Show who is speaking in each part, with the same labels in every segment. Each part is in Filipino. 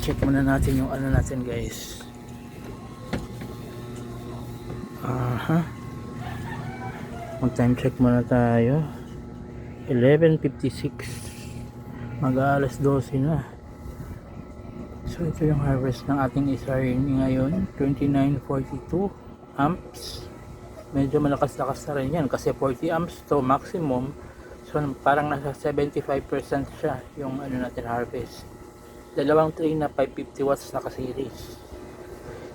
Speaker 1: check muna natin yung ano natin guys. Mag time check muna tayo. 11:56, mag alas 12 na. So ito yung harvest ng ating SRE ngayon, 2942 amps. Medyo malakas-lakas na rin yan kasi 40 amps to maximum. So parang nasa 75% siya yung ano natin harvest. Dalawang tray na 550 watts na ka-series.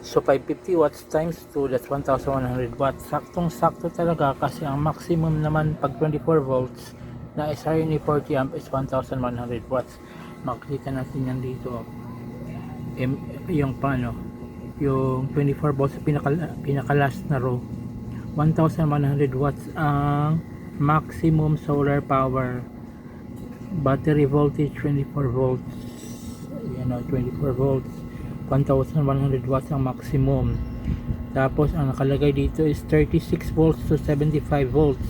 Speaker 1: So 550 watts times 2, that's 1100 watts. Saktong sakto talaga kasi ang maximum naman pag 24 volts na SRE 40 amp is 1100 watts. Makikita natin yan dito. Yung paano, yung 24 volts pinaka last na row, 1100 watts ang maximum solar power. Battery voltage 24 volts, yan o, 24 volts, 1100 watts ang maximum. Tapos ang nakalagay dito is 36 volts to 75 volts.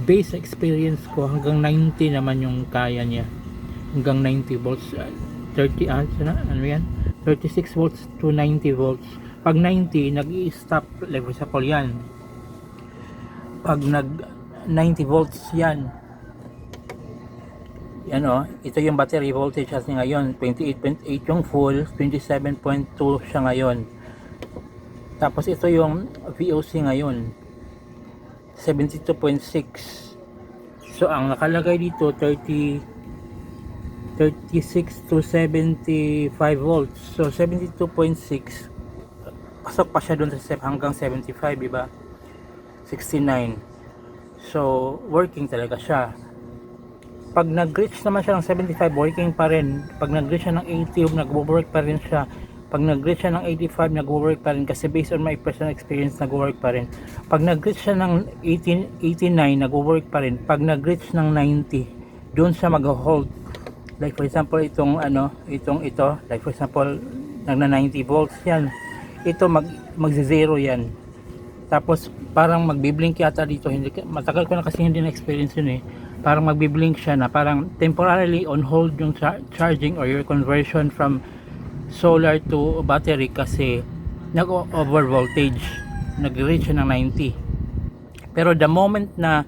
Speaker 1: Base experience ko hanggang 90 naman yung kaya niya, hanggang 90 volts. ano yan, 36 volts to 90 volts. Pag 90 nag-i-stop, like for example yan, pag nag 90 volts yan o, ito yung battery voltage natin ngayon, 28.8 yung full, 27.2 siya ngayon. Tapos ito yung VOC ngayon, 72.6. so ang nakalagay dito 36 to 75 volts. So 72.6, pasok pa siya doon sa hanggang 75, diba? 69. So working talaga siya. Pag nag-reach naman siya ng 75, working pa rin. Pag nag-reach siya ng 80, nag-work pa rin siya. Pag nag-reach siya ng 85, nag-work pa rin kasi based on my personal experience, nag-work pa rin. Pag nag-reach siya ng 89, nag-work pa rin. Pag nag-reach ng 90, doon siya mag-hold. Like for example, ito, like for example, nagna 90 volts yan. Ito mag-zero yan. Tapos parang magbi-blink yata dito, hindi, matagal ko na kasi hindi na-experience yun eh. Parang magbi-blink siya na parang temporarily on hold yung charging or your conversion from solar to battery kasi nag-over voltage, nag-reach siya ng 90. Pero the moment na,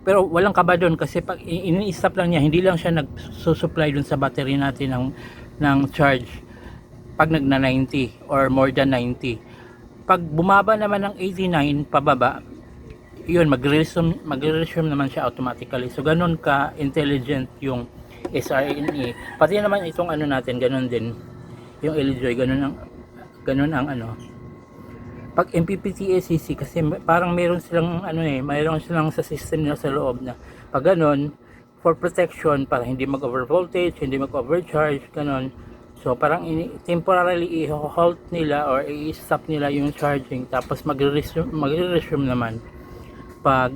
Speaker 1: pero walang kaba doon kasi pag ini-stop lang niya, hindi lang siya nag-supply doon sa battery natin ng charge pag nagna 90 or more than 90. Pag bumaba naman ng 89 pababa, yun, mag-resume naman siya automatically. So ganun ka intelligent yung SRE. Pati naman itong ano natin, ganun din yung LJoy, ganun ang ano. Pag MPPT ACC kasi parang meron silang mayroon silang sa system nila sa loob na pag ganun, for protection, para hindi mag-over voltage, hindi mag-overcharge, ganun. So parang temporarily i-halt nila or i-stop nila yung charging, tapos mag-resume naman pag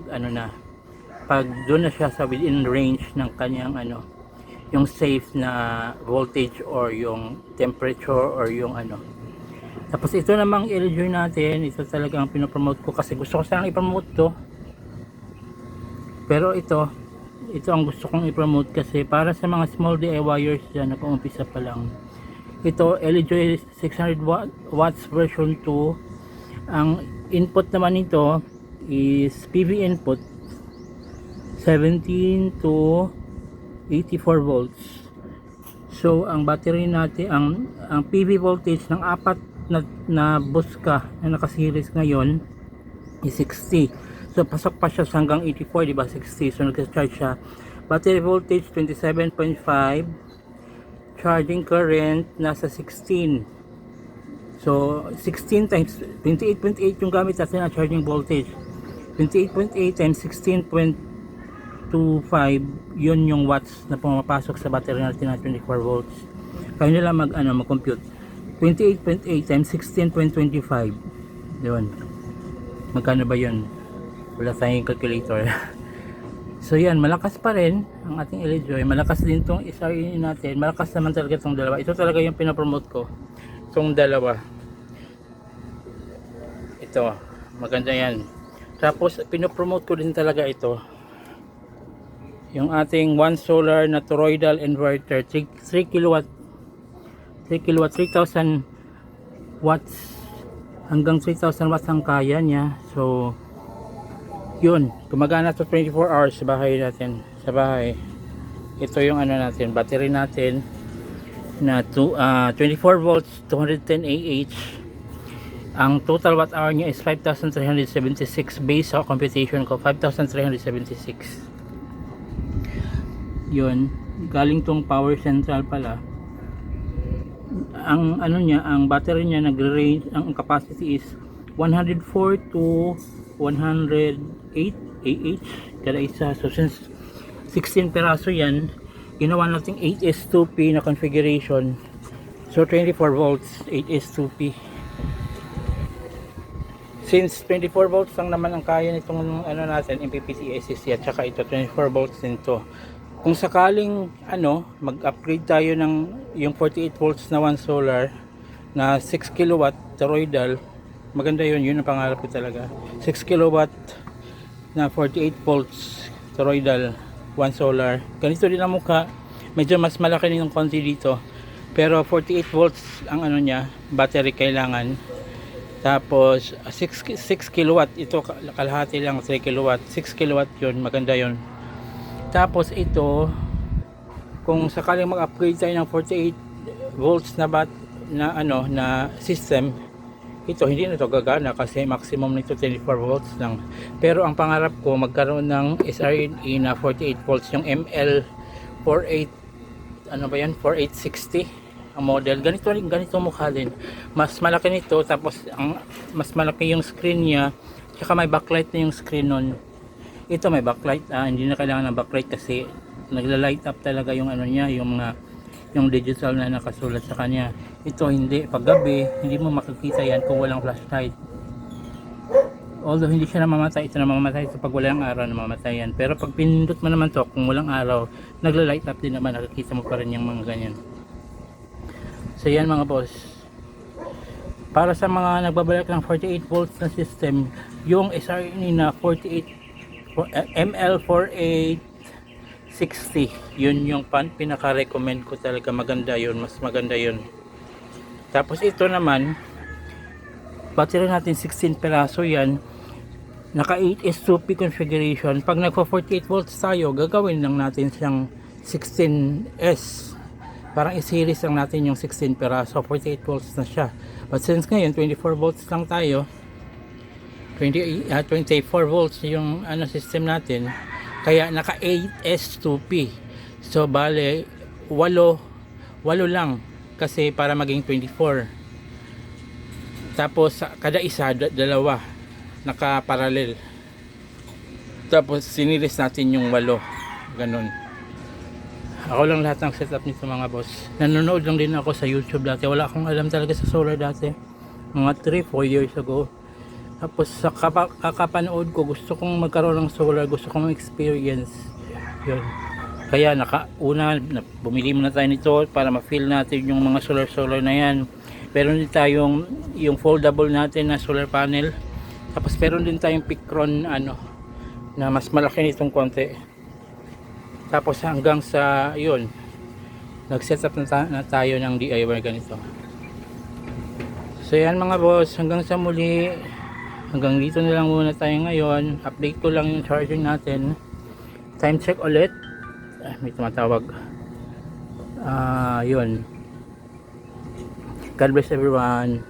Speaker 1: pag doon na siya sa within range ng kanyang yung safe na voltage or yung temperature or yung Tapos ito namang LJoy natin, ito talagang pinopromote ko kasi gusto ko sanang i-promote to, pero ito ang gusto kong i-promote kasi para sa mga small DIYers dyan na kung-umpisa pa lang. Ito LJoy 600 watts version 2. Ang input naman nito is PV input 17 to 84 volts. So ang battery natin, ang PV voltage ng apat na buska na naka-series ngayon is 60. So pasok pa siya hanggang 84, diba? 60. So nag-charge siya. Battery voltage 27.5, charging current nasa 16. So 16 times 28.8 yung gamit natin na charging voltage. 28.8 times 16.25, yun yung watts na pumapasok sa battery natin na 24 volts. Kaya nila mag-compute. 28.8 times 16.25, yun. Magkano ba yun? Wala tayong calculator. So yan, malakas pa rin ang ating LJoy. Malakas din tong SRE natin. Malakas naman talaga itong dalawa. Ito talaga yung pinapromote ko, itong dalawa. Ito, maganda yan. Tapos pinopromote ko din talaga ito, yung ating one solar na toroidal inverter, 3 kilowatt 3000 watts hanggang 3000 watts ang kaya niya. So yun, gumagana to 24 hours sa bahay natin, sa bahay. Ito yung ano natin, battery natin na 24 volts 210 Ah. Ang total watt hour niya is 5376 based sa computation ko, 5376. Yun, galing tong power central pala. Ang ano niya, ang battery niya nagre-range, ang capacity is 104 to 108 Ah kada isa. So since 16 peraso yan, ginawa natin 8S2P na configuration. So 24 volts 8S2P. Since 24 volts lang naman ang kaya nitong ano natin, MPPT SSC, at saka ito 24 volts din to. Kung sakaling ano, mag-upgrade tayo ng yung 48 volts na one solar na 6 kilowatt toroidal, maganda yun, yun ang pangarap ko talaga. 6 kilowatt na 48 volts toroidal one solar. Ganito din ang mukha, medyo mas malaki din yung konti dito, pero 48 volts ang ano niya, battery kailangan. Tapos 6 kilowatt, ito kalahati lang, 3 kilowatt, 6 kilowatt yun, maganda yun. Tapos ito, kung sakaling mag-upgrade tayo ng 48 volts na system, ito hindi na ito gagana kasi maximum nito 24 volts lang. Pero ang pangarap ko, magkaroon ng SRNE na 48 volts, yung ML48, ano ba yan, 4860 ang model. Ganito mukha din, mas malaki nito, tapos mas malaki yung screen niya, tsaka may backlight na yung screen nun. Ito may backlight, hindi na kailangan ng backlight kasi nagla-light up talaga yung ano niya, yung digital na nakasulat sa kanya. Ito hindi, pag gabi hindi mo makikita yan kung walang flashlight. Although hindi siya namamatay, ito namamatay ito pag walang araw, namamatay yan. Pero pag pinindot mo naman to, kung walang araw, nagla-light up din naman, nakikita mo pa rin yung mga ganyan. So yan mga boss, para sa mga nagbabalik ng 48 volts na system, yung SRNE na 48 ML4860, yun yung pinaka-recommend ko talaga, maganda yun, mas maganda yun. Tapos ito naman, battery natin 16 peraso yan, naka 8S2P configuration. Pag nagpa 48 volts tayo, gagawin lang natin siyang 16S, parang i-series lang natin yung 16 peraso, 48 volts na siya. But since ngayon 24 volts lang tayo, 24 volts yung ano system natin, kaya naka 8S2P. So bale 8 lang kasi para maging 24. Tapos kada isa dalawa naka parallel. Tapos sinilis natin yung 8. Ganun. Ako lang lahat ng setup nito mga boss. Nanonood lang din ako sa YouTube dati. Wala akong alam talaga sa solar dati. Mga 3-4 years ago. Tapos sa kakapanood ko, gusto kong magkaroon ng solar, gusto kong experience. Yun. Kaya bumili muna tayo nito para ma-feel natin yung mga solar na yan. Meron din tayong yung foldable natin na solar panel. Tapos meron din tayong Picron na mas malaki nitong konti. Tapos hanggang sa yun, nag-setup na tayo ng DIY ganito. So yan mga boss, hanggang sa muli. Hanggang dito na lang muna tayo ngayon. Update ko lang yung charging natin. Time check ulit. May tumatawag. Yun. God bless everyone.